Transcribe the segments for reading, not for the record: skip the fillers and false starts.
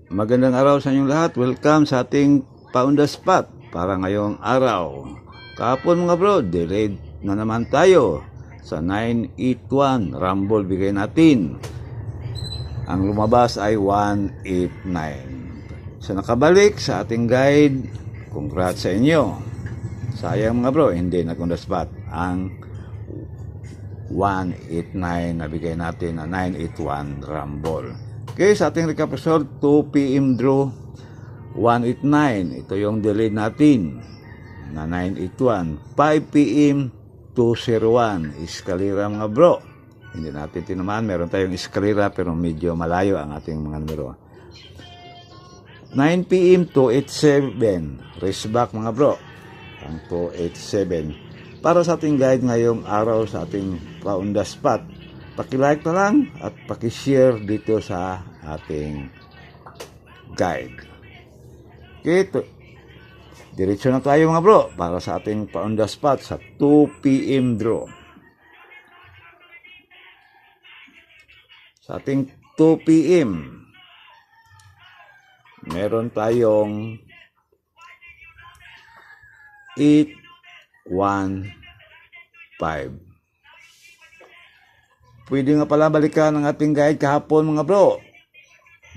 Magandang araw sa inyong lahat. Welcome sa ating Pound the Spot para ngayong araw. Kahapon mga bro, delayed na naman tayo sa 981 Rumble bigay natin. Ang lumabas ay 189. So nakabalik sa ating guide, congrats sa inyo. Sayang mga bro, hindi na on the spot ang 189 na bigay natin na 981 Rumble. Okay, sa ating recap result, 2 PM draw, 189. Ito yung delayed natin na 981. 5 PM, 201. Escalera mga bro. Hindi natin tinamaan. Meron tayong escalera pero medyo malayo ang ating mga numero. 9 PM, 287. Race back mga bro. Ang 287. Para sa ating guide ngayong araw sa ating Pound the Spot, paki-like na lang at paki-share dito sa ating guide. Okay, diretso na tayo mga bro para sa ating Pound the Spot sa 2 PM draw. Sa ating 2 PM, meron tayong 815. Pwede nga pala balikan ang ating guide kahapon mga bro.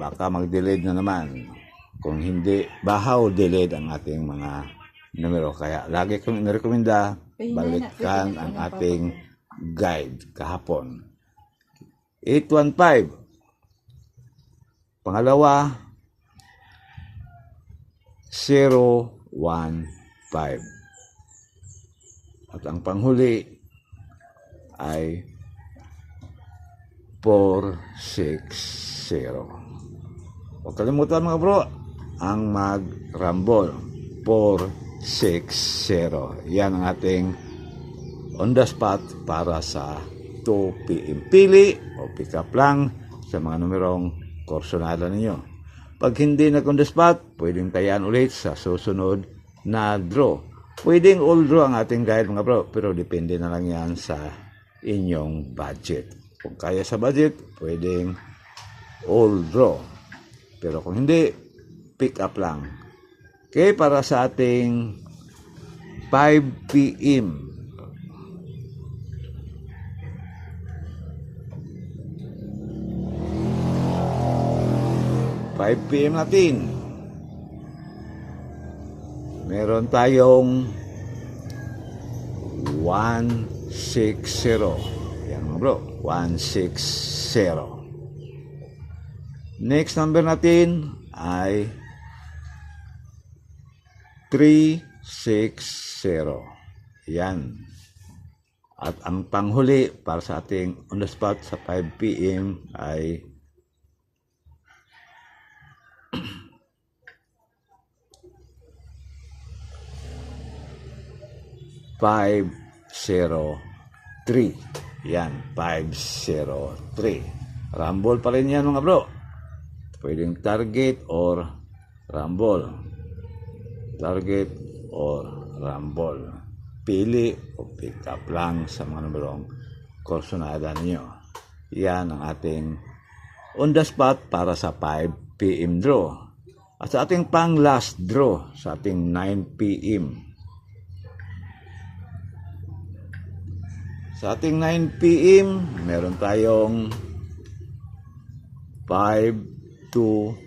Baka mag-delayed na naman. Kung hindi, bahaw delayed ang ating mga numero. Kaya lagi kong inirekomenda balikan ang ating guide kahapon. 815. Pangalawa, 015. At ang panghuli ay 460. Huwag kalimutan mga bro, ang mag-rumble 460. Yan ang ating on the spot para sa 2 PM. Pili o pick up lang sa mga numerong korsonada ninyo. Pag hindi na on the spot, pwedeng tayan ulit sa susunod na draw. Pwedeng all draw ang ating guide mga bro, pero depende na lang yan sa inyong budget. Kung kaya sa budget, pwedeng all draw. Pero kung hindi, pick up lang. Okay, para sa ating 5 PM. PM natin. Meron tayong 160. Yan mga bro, 160. Next number natin ay 360. Yan. At ang panghuli para sa ating on the spot sa 5 PM ay 503. Yan, 503. Rumble pa rin yan mga bro. Pwedeng target or rumble. Target or rumble. Pili o pick up lang sa mga numerong korsonada ninyo. Yan ang ating on the spot para sa 5 PM draw. At sa ating pang last draw sa ating 9 PM. Sa ating 9 PM, meron tayong 529.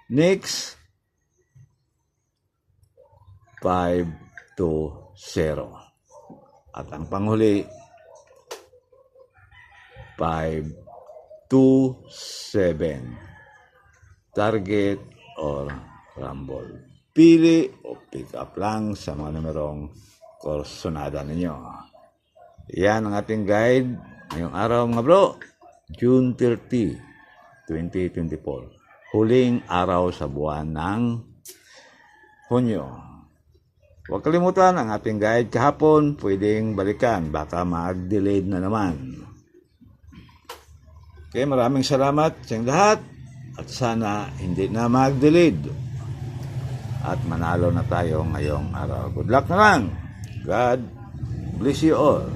Next, 520. At ang panghuli, 527. Target or rumble. Pili o pick up lang sa mga numerong korsonada ninyo. Yan ang ating guide ngayong araw mga bro. June 30, 2024. Huling araw sa buwan ng Hunyo. Huwag kalimutan ang ating guide kahapon. Pwedeng balikan. Baka mag-delayed na naman. Okay, maraming salamat sa inyong lahat. At sana hindi na mag-delayed. At manalo na tayo ngayong araw. Good luck na lang. God bless you all.